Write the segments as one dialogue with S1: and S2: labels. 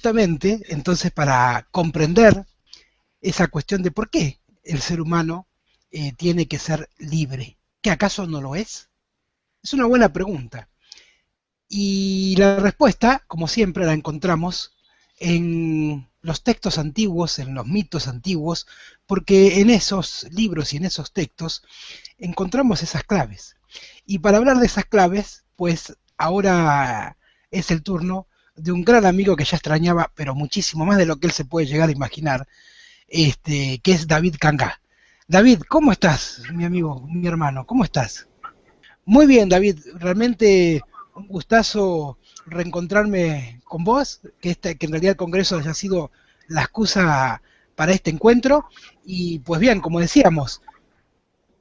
S1: justamente, entonces, para comprender esa cuestión de por qué el ser humano tiene que ser libre, ¿que acaso no lo es? Es una buena pregunta. Y la respuesta, como siempre, la encontramos en los textos antiguos, en los mitos antiguos, porque en esos libros y en esos textos encontramos esas claves. Y para hablar de esas claves, pues ahora es el turno de un gran amigo que ya extrañaba, pero muchísimo más de lo que él se puede llegar a imaginar, que es David Cangá. David, ¿cómo estás, mi amigo, mi hermano? ¿Cómo estás? Muy bien, David, realmente un gustazo reencontrarme con vos, que en realidad el Congreso haya sido la excusa para este encuentro. Y pues bien, como decíamos,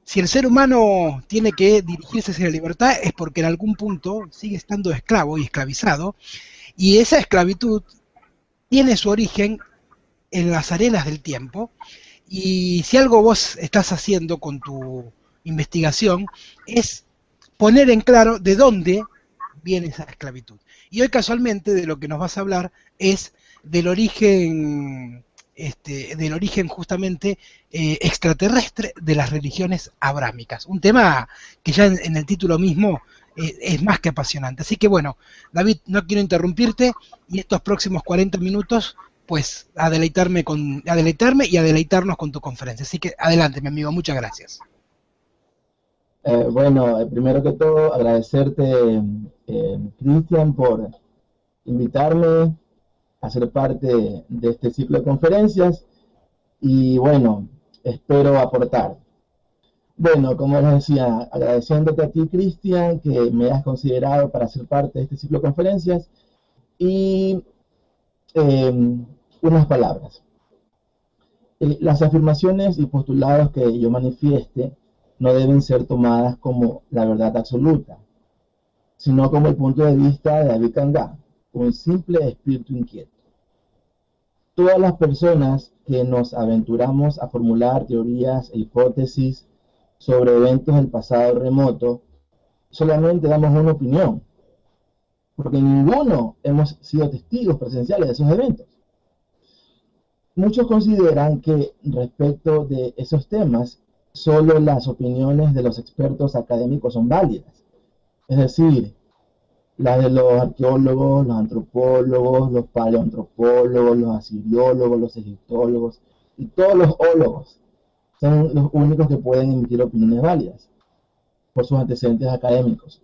S1: si el ser humano tiene que dirigirse hacia la libertad es porque en algún punto sigue estando esclavo y esclavizado, y esa esclavitud tiene su origen en las arenas del tiempo, y si algo vos estás haciendo con tu investigación es poner en claro de dónde viene esa esclavitud. Y hoy casualmente de lo que nos vas a hablar es del origen justamente extraterrestre de las religiones abrámicas. Un tema que ya en el título mismo es más que apasionante. Así que bueno, David, no quiero interrumpirte y estos próximos 40 minutos pues a deleitarme y a deleitarnos con tu conferencia. Así que adelante, mi amigo, muchas gracias.
S2: Bueno, primero que todo, agradecerte, Cristian, por invitarme a ser parte de este ciclo de conferencias y bueno, espero aportar. Bueno, como les decía, agradeciéndote a ti, Cristian, que me has considerado para ser parte de este ciclo de conferencias y unas palabras. Las afirmaciones y postulados que yo manifieste no deben ser tomadas como la verdad absoluta, sino como el punto de vista de David Cangá, un simple espíritu inquieto. Todas las personas que nos aventuramos a formular teorías e hipótesis sobre eventos del pasado remoto, solamente damos una opinión, porque ninguno hemos sido testigos presenciales de esos eventos. Muchos consideran que respecto de esos temas, solo las opiniones de los expertos académicos son válidas. Es decir, las de los arqueólogos, los antropólogos, los paleoantropólogos, los asiriólogos, los egiptólogos y todos los ólogos son los únicos que pueden emitir opiniones válidas por sus antecedentes académicos.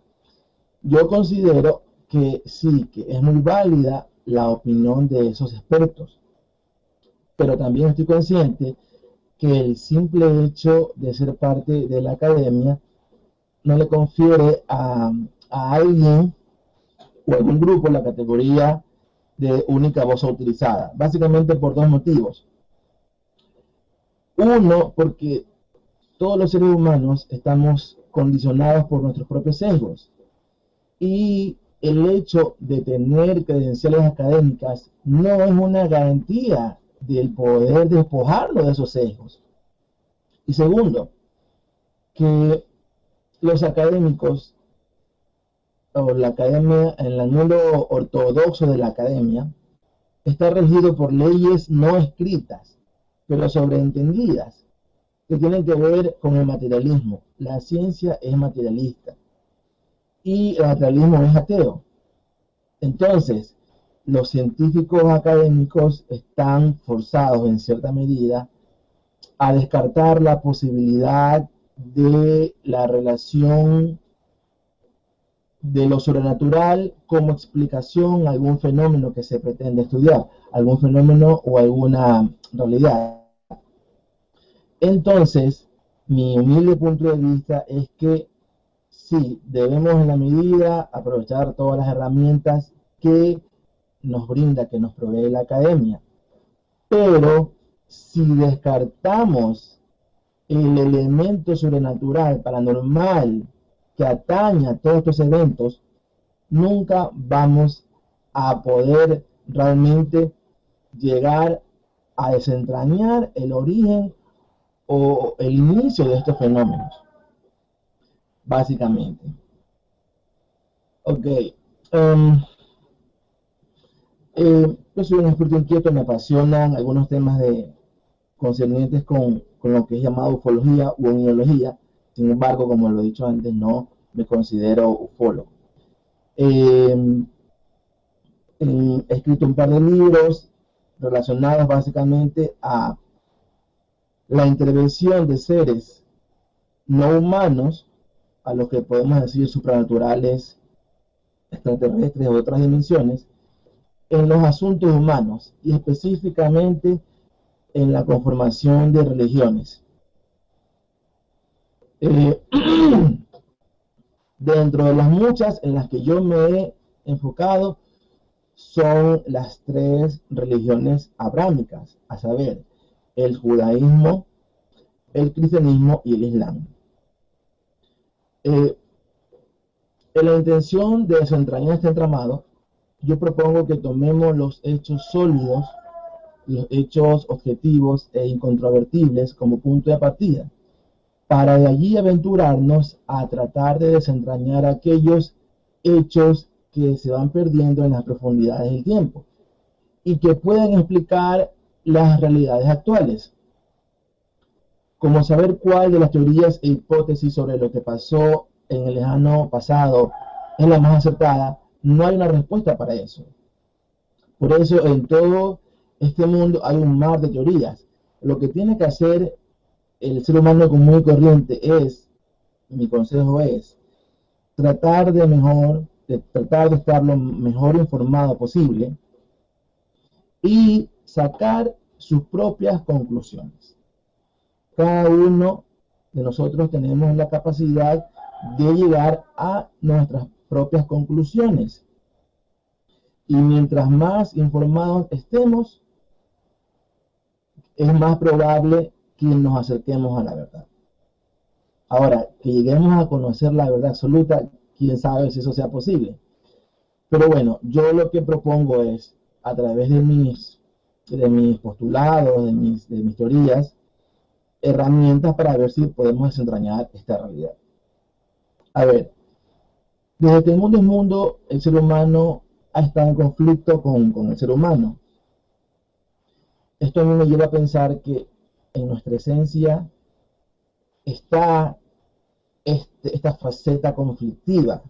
S2: Yo considero que sí, que es muy válida la opinión de esos expertos, pero también estoy consciente que el simple hecho de ser parte de la academia no le confiere a alguien o algún grupo la categoría de única voz autorizada, básicamente por dos motivos. Uno, porque todos los seres humanos estamos condicionados por nuestros propios sesgos y el hecho de tener credenciales académicas no es una garantía del poder despojarlo de esos sesgos. Y segundo, que los académicos o la academia, en el mundo ortodoxo de la academia, está regido por leyes no escritas, pero sobreentendidas, que tienen que ver con el materialismo. La ciencia es materialista y el materialismo es ateo. Entonces, los científicos académicos están forzados en cierta medida a descartar la posibilidad de la relación de lo sobrenatural como explicación a algún fenómeno que se pretende estudiar, algún fenómeno o alguna realidad. Entonces, mi humilde punto de vista es que sí, debemos en la medida aprovechar todas las herramientas que nos brinda, que nos provee la academia. Pero si descartamos el elemento sobrenatural, paranormal, que atañe a todos estos eventos, nunca vamos a poder realmente llegar a desentrañar el origen o el inicio de estos fenómenos, básicamente. Ok. Um, Yo soy un espíritu inquieto, me apasionan algunos temas concernientes con lo que es llamado ufología u oniología. Sin embargo, como lo he dicho antes, no me considero ufólogo. He escrito un par de libros relacionados básicamente a la intervención de seres no humanos, a los que podemos decir supranaturales, extraterrestres de otras dimensiones, en los asuntos humanos y específicamente en la conformación de religiones. Eh, Dentro de las muchas en las que yo me he enfocado son las tres religiones abrámicas, a saber, el judaísmo, el cristianismo y el islam. En la intención de desentrañar este entramado, yo propongo que tomemos los hechos sólidos, los hechos objetivos e incontrovertibles como punto de partida, para de allí aventurarnos a tratar de desentrañar aquellos hechos que se van perdiendo en las profundidades del tiempo y que pueden explicar las realidades actuales, como saber cuál de las teorías e hipótesis sobre lo que pasó en el lejano pasado es la más acertada. No hay una respuesta para eso. Por eso en todo este mundo hay un mar de teorías. Lo que tiene que hacer el ser humano común y corriente es, mi consejo es, tratar de estar lo mejor informado posible y sacar sus propias conclusiones. Cada uno de nosotros tenemos la capacidad de llegar a nuestras propias conclusiones. Y mientras más informados estemos, es más probable que nos acerquemos a la verdad. Ahora, que lleguemos a conocer la verdad absoluta, quién sabe si eso sea posible. Pero bueno, yo lo que propongo es, a través de mis postulados, de mis teorías, herramientas para ver si podemos desentrañar esta realidad. A ver, desde que el mundo es mundo, el ser humano ha estado en conflicto con el ser humano. Esto a mí me lleva a pensar que en nuestra esencia está esta faceta conflictiva.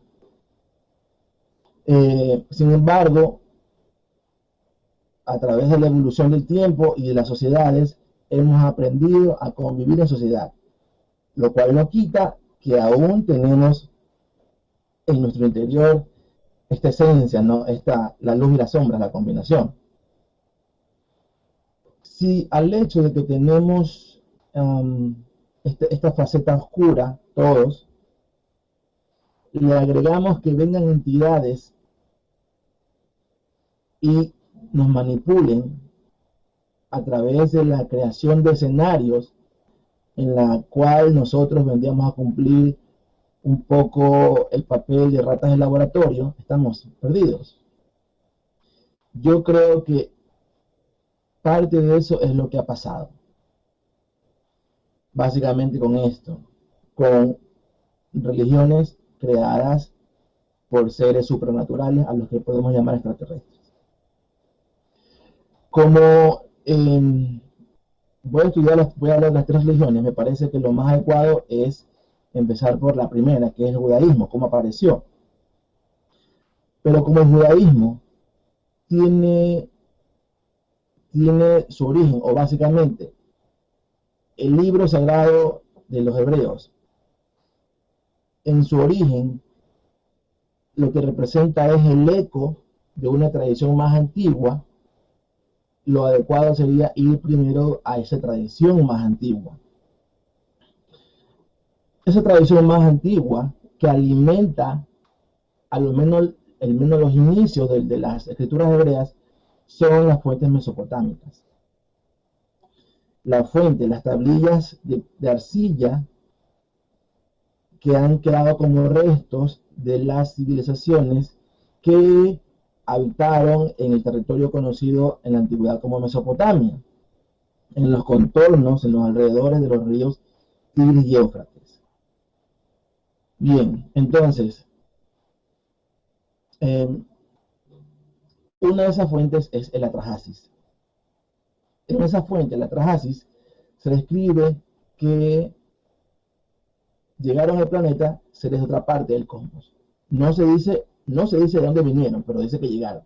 S2: Sin embargo, a través de la evolución del tiempo y de las sociedades, hemos aprendido a convivir en sociedad, lo cual no quita que aún tenemos en nuestro interior esta esencia, ¿no? La luz y la sombra, la combinación. Si al hecho de que tenemos esta faceta oscura, todos, le agregamos que vengan entidades y nos manipulen a través de la creación de escenarios en la cual nosotros vendríamos a cumplir un poco el papel de ratas de laboratorio, estamos perdidos. Yo creo que parte de eso es lo que ha pasado. Básicamente con esto, con religiones creadas por seres supranaturales a los que podemos llamar extraterrestres. Como voy a hablar de las tres religiones, me parece que lo más adecuado es empezar por la primera, que es el judaísmo, cómo apareció. Pero como el judaísmo tiene su origen, o básicamente el libro sagrado de los hebreos, en su origen, lo que representa es el eco de una tradición más antigua. Lo adecuado sería ir primero a esa tradición más antigua. Esa tradición más antigua que alimenta al menos los inicios de las escrituras hebreas son las fuentes mesopotámicas. Las tablillas de arcilla que han quedado como restos de las civilizaciones que habitaron en el territorio conocido en la antigüedad como Mesopotamia, en los contornos, en los alrededores de los ríos Tigris y Éufrates. Bien, entonces, Una de esas fuentes es el Atrahasis. En esa fuente, el Atrahasis, se describe que llegaron al planeta seres de otra parte del cosmos. No se dice de dónde vinieron, pero dice que llegaron.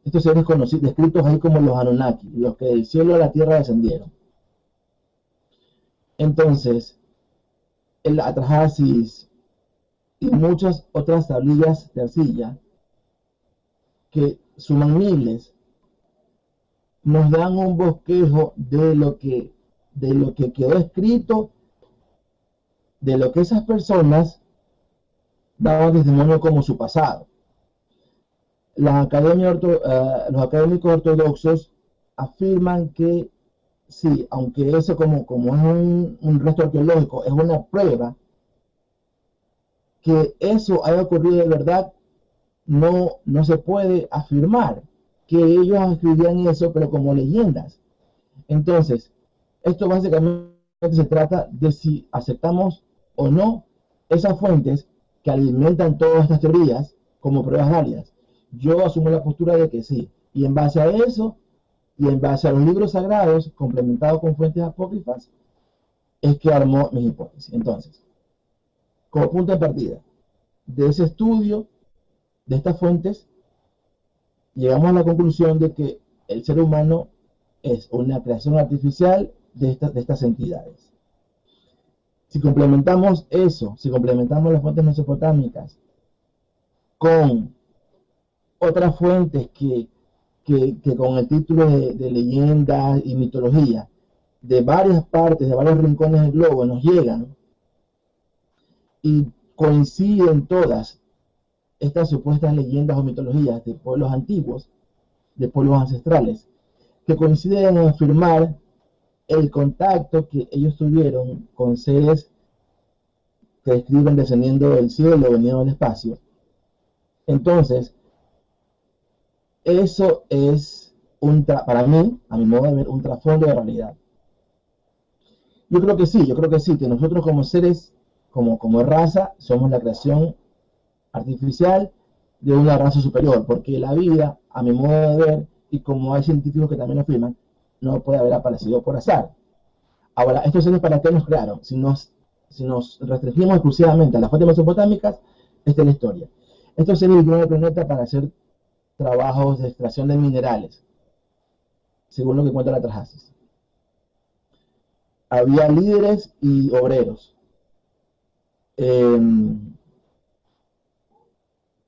S2: Estos seres conocidos, descritos ahí como los Anunnaki, los que del cielo a la tierra descendieron. Entonces, el Atrahasis y muchas otras tablillas de arcilla, que suman miles, nos dan un bosquejo de lo que quedó escrito, de lo que esas personas daban testimonio como su pasado. Los académicos ortodoxos afirman que sí, aunque eso como es un resto arqueológico, es una prueba que eso haya ocurrido de verdad, no se puede afirmar que ellos escribían eso, pero como leyendas. Entonces, esto básicamente se trata de si aceptamos o no esas fuentes que alimentan todas estas teorías como pruebas válidas. Yo asumo la postura de que sí, y en base a eso, y en base a los libros sagrados, complementados con fuentes apócrifas, es que armó mis hipótesis. Entonces, como punto de partida de ese estudio, de estas fuentes, llegamos a la conclusión de que el ser humano es una creación artificial de estas entidades. Si complementamos eso, si complementamos las fuentes mesopotámicas con otras fuentes que con el título de leyendas y mitología de varias partes, de varios rincones del globo nos llegan y coinciden todas estas supuestas leyendas o mitologías de pueblos antiguos, de pueblos ancestrales, que coinciden en afirmar el contacto que ellos tuvieron con seres que describen descendiendo del cielo, veniendo del espacio. Entonces, eso es para mí, a mi modo de ver, un trasfondo de realidad. Yo creo que sí, que nosotros como seres, como raza, somos la creación artificial de una raza superior, porque la vida, a mi modo de ver, y como hay científicos que también lo afirman, no puede haber aparecido por azar. Ahora, estos seres, ¿para qué nos crearon? Si nos restringimos exclusivamente a las fuentes mesopotámicas, esta es la historia. Estos seres vinieron al planeta para hacer trabajos de extracción de minerales, según lo que cuenta la Atrahasis. Había líderes y obreros.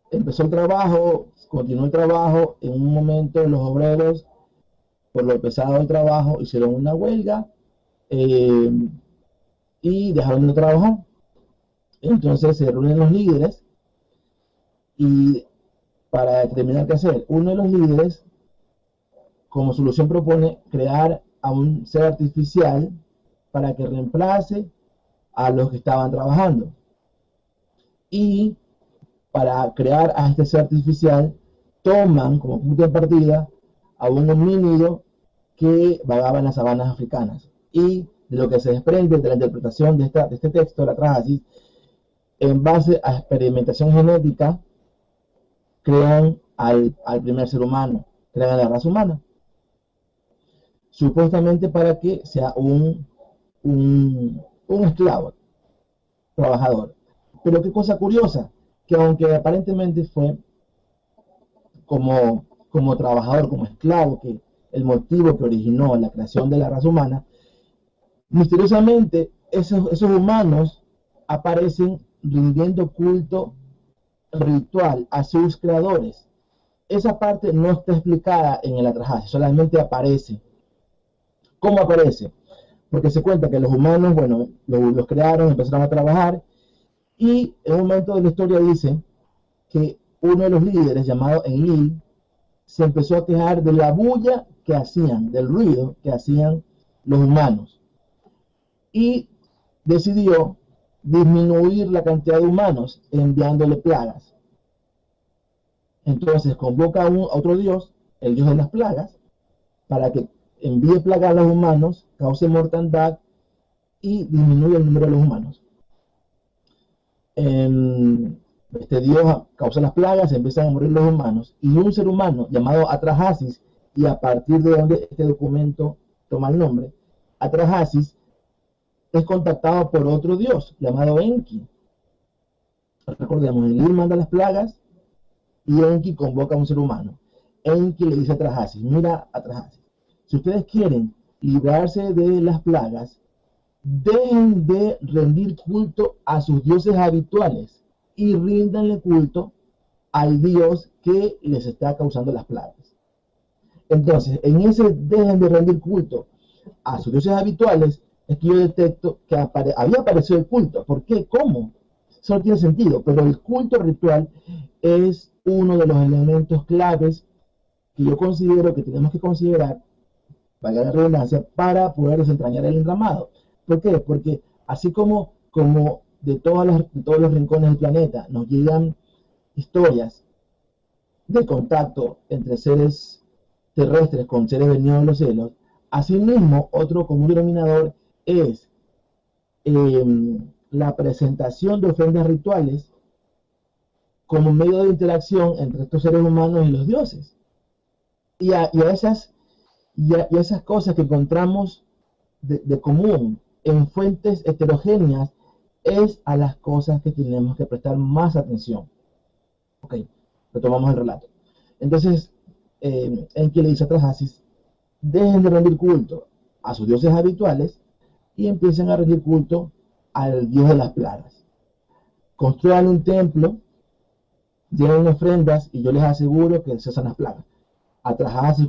S2: Empezó el trabajo, continuó el trabajo. En un momento los obreros, por lo pesado del trabajo, hicieron una huelga y dejaron de trabajar. Entonces se reúnen los líderes y para determinar qué hacer, uno de los líderes como solución propone crear a un ser artificial para que reemplace a los que estaban trabajando. Y para crear a este ser artificial toman como punto de partida a un homínido que vagaba en las sabanas africanas. Y de lo que se desprende de la interpretación de este texto, la Atrahasis, en base a experimentación genética, crean al primer ser humano, crean a la raza humana, supuestamente para que sea un esclavo, trabajador. Pero qué cosa curiosa, que aunque aparentemente fue como trabajador, como esclavo, que el motivo que originó la creación de la raza humana, misteriosamente esos humanos aparecen rindiendo culto ritual a sus creadores. Esa parte no está explicada en el Atrahasis, solamente aparece. ¿Cómo aparece? Porque se cuenta que los humanos, bueno, los crearon, empezaron a trabajar, y en un momento de la historia dice que uno de los líderes, llamado Enlil, se empezó a quejar de la bulla que hacían, del ruido que hacían los humanos, y decidió disminuir la cantidad de humanos enviándole plagas. Entonces convoca a otro dios, el dios de las plagas, para que envíe plagas a los humanos, cause mortandad y disminuya el número de los humanos. Este Dios causa las plagas, empiezan a morir los humanos, y un ser humano llamado Atrahasis, y a partir de donde este documento toma el nombre, Atrahasis es contactado por otro Dios llamado Enki. Recordemos, Enlil manda las plagas y Enki convoca a un ser humano. Enki le dice a Atrahasis, mira Atrahasis, si ustedes quieren librarse de las plagas, dejen de rendir culto a sus dioses habituales y ríndanle culto al Dios que les está causando las plagas. Entonces, en ese dejen de rendir culto a sus dioses habituales, es que yo detecto que había aparecido el culto. ¿Por qué? ¿Cómo? Eso no tiene sentido, pero el culto ritual es uno de los elementos claves que yo considero que tenemos que considerar, valga la redundancia, para poder desentrañar el entramado. ¿Por qué? Porque así como de todos los rincones del planeta nos llegan historias de contacto entre seres terrestres con seres venidos de los cielos, asimismo otro común denominador es la presentación de ofrendas rituales como medio de interacción entre estos seres humanos y los dioses. Y a esas cosas que encontramos de común en fuentes heterogéneas es a las cosas que tenemos que prestar más atención. Ok, retomamos el relato. Entonces, Enki le dice a Atrahasis, dejen de rendir culto a sus dioses habituales y empiecen a rendir culto al dios de las plagas. Construyan un templo, lleven ofrendas y yo les aseguro que cesan las plagas. Atrahasis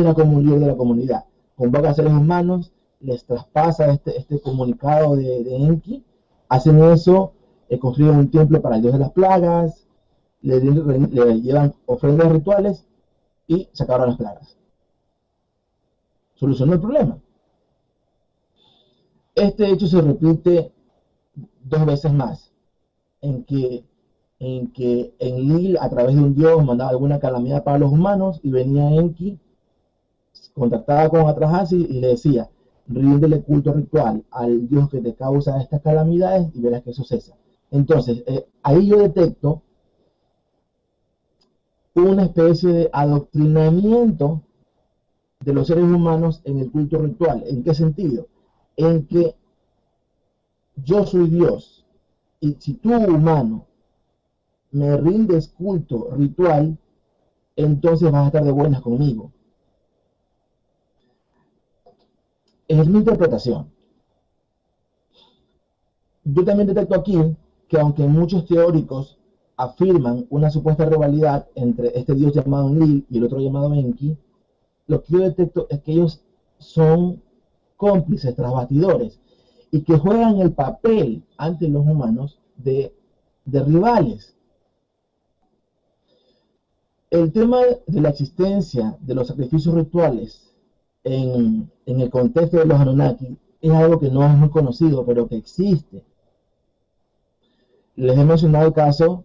S2: era como un líder de la comunidad, convoca a seres humanos, les traspasa este comunicado de Enki, hacen eso, construyen un templo para el dios de las plagas, le llevan ofrendas rituales y se acabaron las plagas. Solucionó el problema. Este hecho se repite 2 veces más, en que Enlil a través de un dios mandaba alguna calamidad para los humanos y venía Enki, contactaba con Atrahasis y le decía, ríndele culto ritual al dios que te causa estas calamidades y verás que eso cesa. Entonces, ahí yo detecto una especie de adoctrinamiento de los seres humanos en el culto ritual. ¿En qué sentido? En que yo soy Dios y si tú, humano, me rindes culto ritual, entonces vas a estar de buenas conmigo. Es mi interpretación. Yo también detecto aquí que aunque muchos teóricos afirman una supuesta rivalidad entre este dios llamado Enlil y el otro llamado Enki, lo que yo detecto es que ellos son cómplices tras bastidores y que juegan el papel ante los humanos de rivales. El tema de la existencia de los sacrificios rituales en el contexto de los Anunnaki es algo que no es muy conocido, pero que existe. Les he mencionado el caso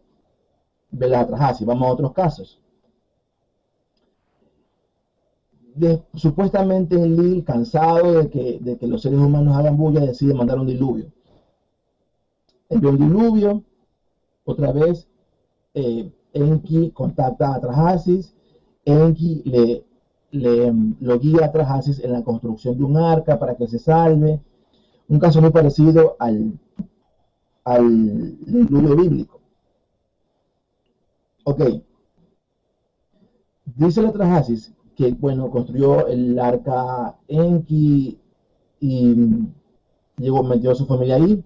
S2: de la Atrahasis, vamos a otros casos. Supuestamente Enlil, cansado de que los seres humanos hagan bulla, decide mandar un diluvio. Envió un diluvio, otra vez Enki contacta a Atrahasis, Enki lo guía a Atrahasis en la construcción de un arca para que se salve. Un caso muy parecido al diluvio bíblico. Ok. Dice la Atrahasis que, bueno, construyó el arca Enki y metió a su familia ahí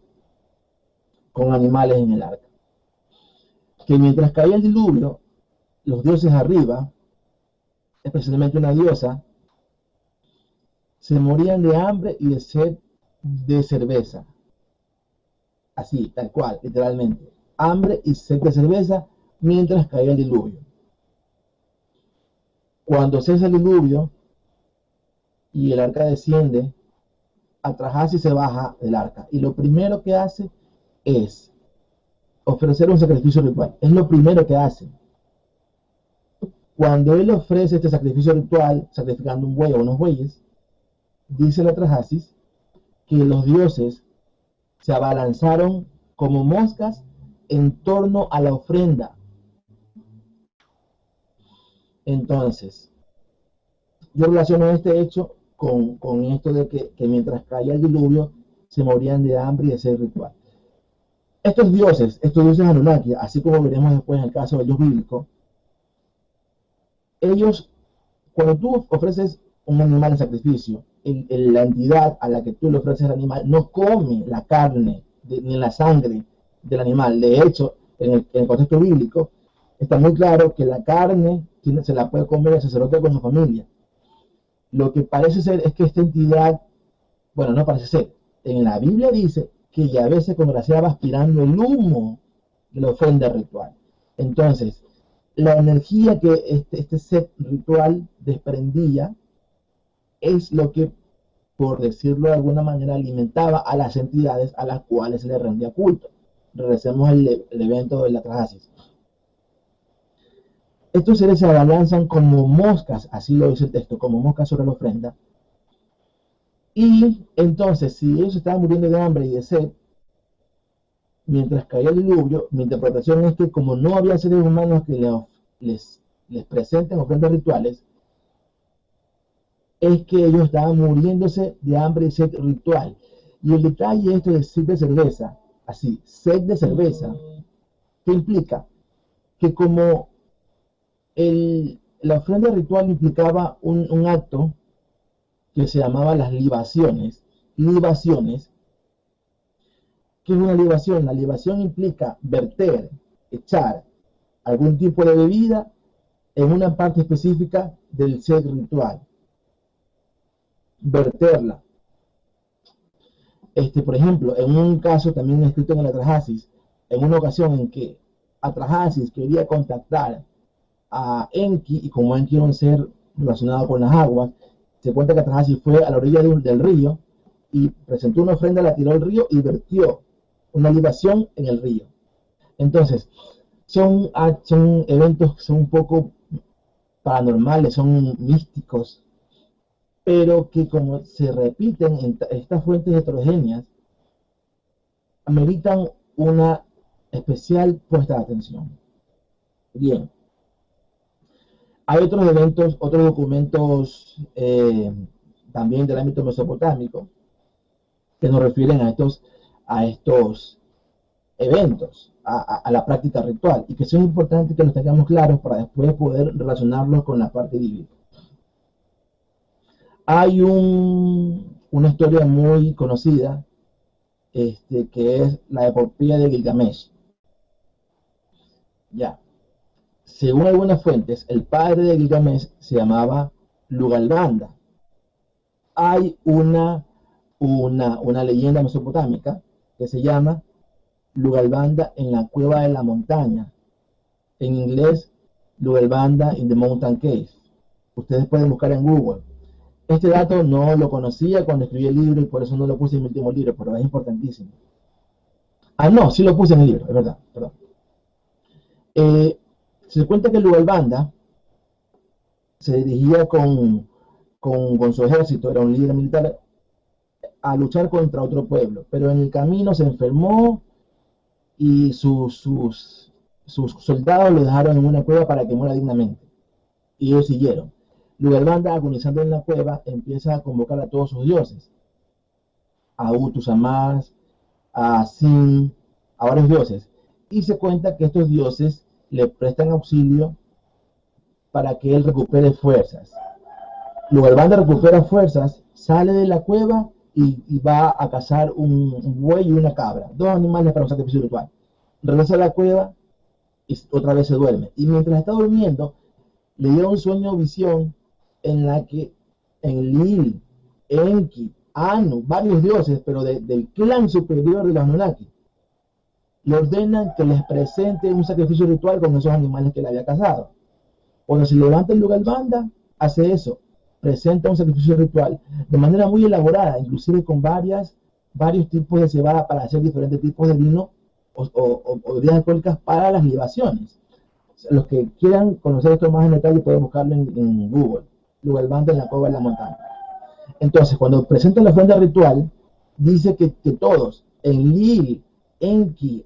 S2: con animales en el arca. Que mientras caía el diluvio, los dioses arriba, especialmente una diosa, se morían de hambre y de sed de cerveza. Así, tal cual, literalmente. Hambre y sed de cerveza mientras caía el diluvio. Cuando cesa el diluvio y el arca desciende, Atrahasis se baja del arca y lo primero que hace es ofrecer un sacrificio ritual. Es lo primero que hace. Cuando él ofrece este sacrificio ritual, sacrificando un buey o unos bueyes, dice la Atrahasis que los dioses se abalanzaron como moscas en torno a la ofrenda. Entonces, yo relaciono este hecho con esto de que mientras caía el diluvio, se morían de hambre y de sed ritual. Estos dioses Anunnaki, así como veremos después en el caso del dios bíblico, ellos, cuando tú ofreces un animal en sacrificio, la entidad a la que tú le ofreces el animal no come la carne ni la sangre del animal. De hecho, en el contexto bíblico, está muy claro que la carne se la puede comer el sacerdote con su familia. Lo que parece ser es que esta entidad, bueno, no parece ser, en la Biblia dice que Yahvé se congraciaba aspirando el humo de la ofrenda ritual. Entonces, la energía que este set ritual desprendía es lo que, por decirlo de alguna manera, alimentaba a las entidades a las cuales se le rendía culto. Regresemos al evento de la Atrahasis. Estos seres se abalanzan como moscas, así lo dice el texto, como moscas sobre la ofrenda. Y entonces, si ellos estaban muriendo de hambre y de sed, mientras caía el diluvio, mi interpretación es que como no había seres humanos que les presenten ofrendas rituales, es que ellos estaban muriéndose de hambre y sed ritual. Y el detalle esto de sed de cerveza, así, sed de cerveza, ¿qué implica? Que como la ofrenda ritual implicaba un acto que se llamaba las libaciones. ¿Qué es una libación? La libación implica verter, echar algún tipo de bebida en una parte específica del set ritual. Verterla. Por ejemplo, en un caso también escrito en el Atrahasis, en una ocasión en que Atrahasis quería contactar a Enki, y como Enki era un ser relacionado con las aguas, se cuenta que Atrahasis fue a la orilla del río y presentó una ofrenda, la tiró al río y vertió una libación en el río. Entonces, son eventos que son un poco paranormales, son místicos, pero que como se repiten en estas fuentes heterogéneas, ameritan una especial puesta de atención. Bien. Hay otros eventos, otros documentos también del ámbito mesopotámico que nos refieren a estos eventos, a la práctica ritual, y que son importantes que los tengamos claros para después poder relacionarlos con la parte bíblica. Hay una historia muy conocida, que es la epopeya de Gilgamesh. Ya. Según algunas fuentes, el padre de Gilgamesh se llamaba Lugalbanda. Hay una leyenda mesopotámica que se llama Lugalbanda en la cueva de la montaña. En inglés, Lugalbanda in the Mountain Cave. Ustedes pueden buscar en Google. Este dato no lo conocía cuando escribí el libro y por eso no lo puse en mi último libro, pero es importantísimo. Ah, no, sí lo puse en el libro, es verdad, perdón. Se cuenta que Lugalbanda se dirigía con su ejército, era un líder militar, a luchar contra otro pueblo, pero en el camino se enfermó y sus soldados lo dejaron en una cueva para que muera dignamente. Y ellos siguieron. Lugalbanda, agonizando en la cueva, empieza a convocar a todos sus dioses, a Utu, a Mars, a Sin, a varios dioses, y se cuenta que estos dioses le prestan auxilio para que él recupere fuerzas. Lugalbanda recupera fuerzas, sale de la cueva y va a cazar un buey y una cabra, dos animales para un sacrificio ritual. Regresa a la cueva y otra vez se duerme. Y mientras está durmiendo, le dio un sueño o visión en la que Enlil, Enki, Anu, varios dioses, pero del clan superior de los Anunnaki, le ordenan que les presente un sacrificio ritual con esos animales que le había cazado. Cuando se levanta el Lugalbanda, hace eso, presenta un sacrificio ritual de manera muy elaborada, inclusive con varios tipos de cebada para hacer diferentes tipos de vino o bebidas alcohólicas para las libaciones. Los que quieran conocer esto más en detalle pueden buscarlo en Google. Lugalbanda en la cueva de la montaña. Entonces, cuando presenta la ofrenda ritual, dice que todos, Enlil, Enki,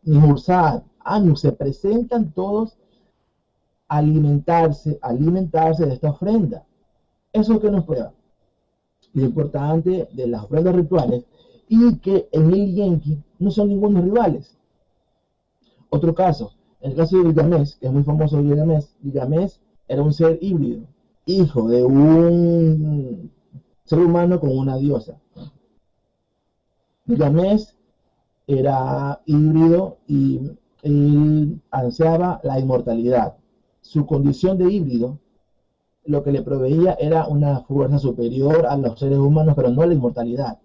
S2: Nihursag, Anu, se presentan todos a alimentarse de esta ofrenda. Eso es lo que nos prueba lo importante de las ofrendas rituales y que en el Yenki no son ningunos rivales. Otro caso, el caso de Gilgamesh, que es muy famoso Gilgamesh era un ser híbrido, hijo de un ser humano con una diosa. Gilgamesh era híbrido y él ansiaba la inmortalidad. Su condición de híbrido lo que le proveía era una fuerza superior a los seres humanos, pero no la inmortalidad.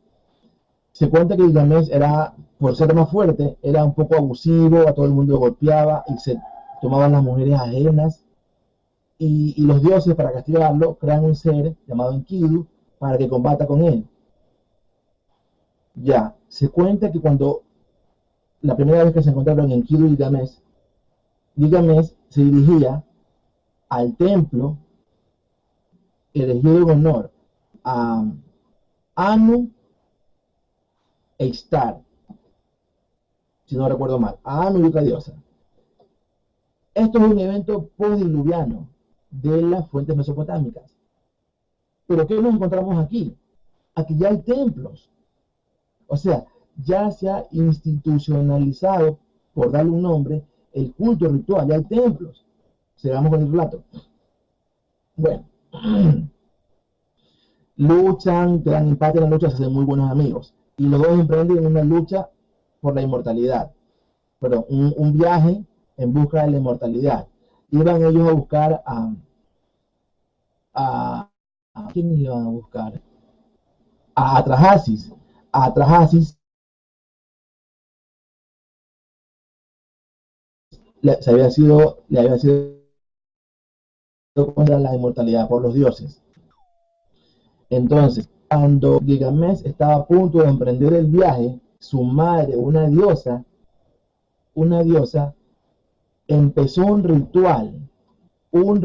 S2: Se cuenta que Gilgamesh era, por ser más fuerte, era un poco abusivo, a todo el mundo golpeaba y se tomaban las mujeres ajenas. Y los dioses, para castigarlo, crean un ser llamado Enkidu para que combata con él. Ya, se cuenta que cuando la primera vez que se encontraron Enkidu y Gilgamesh se dirigía al templo elegido en honor a Anu e Ishtar, si no recuerdo mal, a Anu y otra diosa. Esto es un evento postdiluviano de las fuentes mesopotámicas. Pero ¿qué nos encontramos aquí? Aquí ya hay templos. O sea, ya se ha institucionalizado, por darle un nombre, el culto ritual, ya hay templos. Sigamos con el relato. Bueno, luchan, crean empate en la lucha, se hacen muy buenos amigos. Y los dos emprenden una lucha por la inmortalidad. Perdón, un viaje en busca de la inmortalidad. Iban ellos a buscar ¿a quién iban a buscar? A Atrahasis. A Atrahasis le había sido contra la inmortalidad por los dioses. Entonces, cuando Gilgamesh estaba a punto de emprender el viaje, su madre, una diosa, empezó un ritual con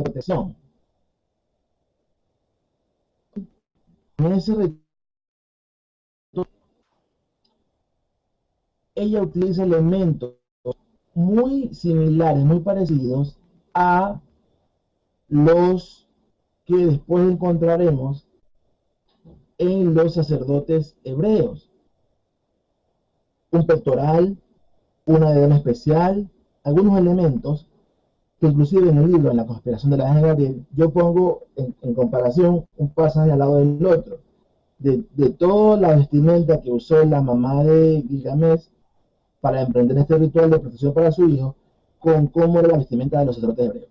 S2: protección. En ese ritual, ella utiliza elementos muy similares, muy parecidos a los que después encontraremos en los sacerdotes hebreos. Un pectoral, una diadema especial, algunos elementos que inclusive en el libro, en la conspiración de la Ángel Gabriel, yo pongo en comparación un pasaje al lado del otro, de toda la vestimenta que usó la mamá de Gilgamesh para emprender este ritual de protección para su hijo, con cómo era la vestimenta de los sacerdotes hebreos.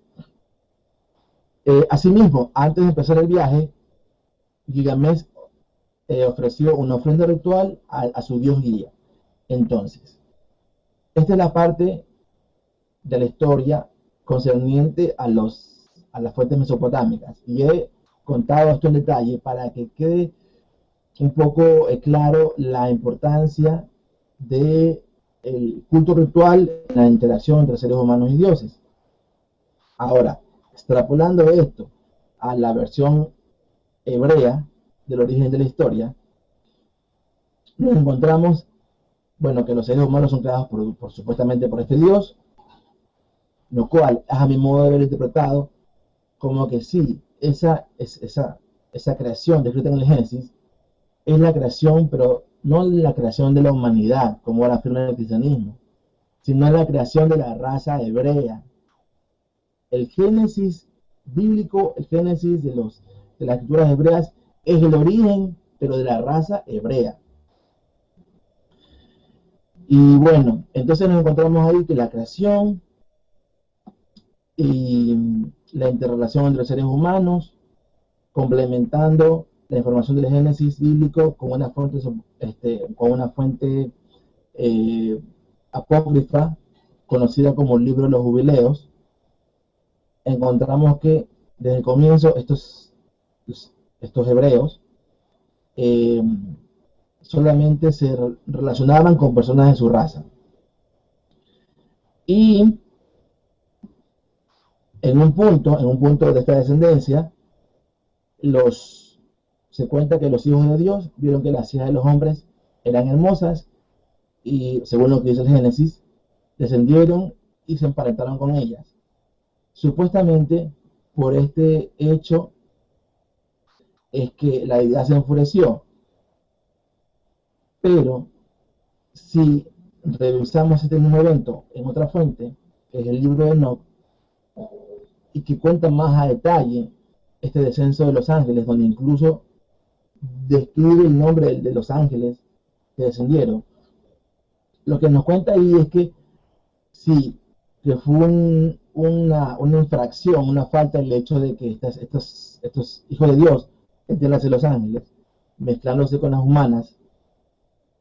S2: Asimismo, antes de empezar el viaje, Gilgamesh ofreció una ofrenda ritual a su dios guía. Entonces, esta es la parte de la historia concerniente a las fuentes mesopotámicas. Y he contado esto en detalle para que quede un poco claro la importancia del culto ritual en la interacción entre seres humanos y dioses. Ahora, extrapolando esto a la versión hebrea del origen de la historia, nos encontramos, bueno, que los seres humanos son creados supuestamente por este Dios, lo cual es a mi modo de ver interpretado como que sí, esa creación descrita en el Génesis es la creación, pero no la creación de la humanidad, como ahora afirma el cristianismo, sino la creación de la raza hebrea. El Génesis bíblico, el Génesis de las escrituras hebreas, es el origen, pero de la raza hebrea. Y bueno, entonces nos encontramos ahí que la creación y la interrelación entre seres humanos, complementando la información del Génesis bíblico con una fuente apócrifa conocida como el libro de los jubileos. Encontramos que desde el comienzo estos hebreos solamente se relacionaban con personas de su raza. Y en un punto de esta descendencia, se cuenta que los hijos de Dios vieron que las hijas de los hombres eran hermosas y según lo que dice el Génesis, descendieron y se emparentaron con ellas. Supuestamente, por este hecho es que la deidad se enfureció, pero si revisamos este mismo evento en otra fuente, que es el libro de Enoch, y que cuenta más a detalle este descenso de los ángeles, donde incluso describe el nombre de los ángeles que descendieron. Lo que nos cuenta ahí es que sí, que fue una infracción, una falta el hecho de que estos hijos de Dios, entiéndase los ángeles, mezclándose con las humanas,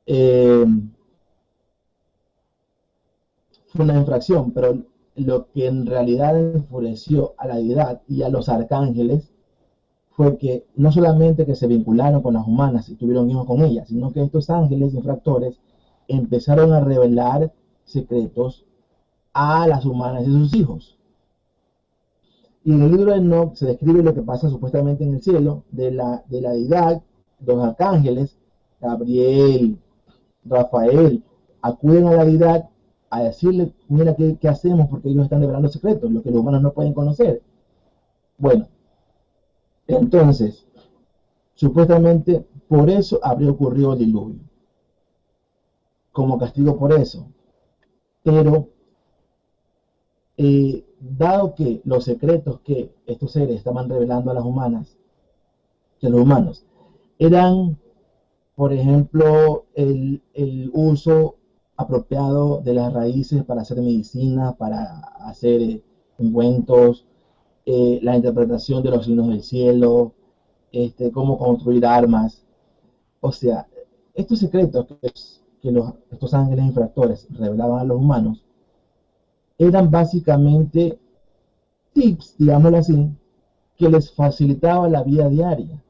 S2: eh, fue una infracción, pero lo que en realidad enfureció a la deidad y a los arcángeles fue que no solamente que se vincularon con las humanas y tuvieron hijos con ellas, sino que estos ángeles infractores empezaron a revelar secretos a las humanas y sus hijos. Y en el libro de Enoch se describe lo que pasa supuestamente en el cielo de la deidad, los arcángeles, Gabriel, Rafael, acuden a la deidad a decirle, mira, ¿qué hacemos? Porque ellos están revelando secretos, lo que los humanos no pueden conocer. Bueno, entonces, supuestamente por eso habría ocurrido el diluvio, como castigo por eso. Pero, dado que los secretos que estos seres estaban revelando a las humanas, que los humanos, eran, por ejemplo, el uso apropiado de las raíces para hacer medicina, para hacer ungüentos, la interpretación de los signos del cielo, cómo construir armas. O sea, estos secretos estos ángeles infractores revelaban a los humanos eran básicamente tips, digámoslo así, que les facilitaba la vida diaria.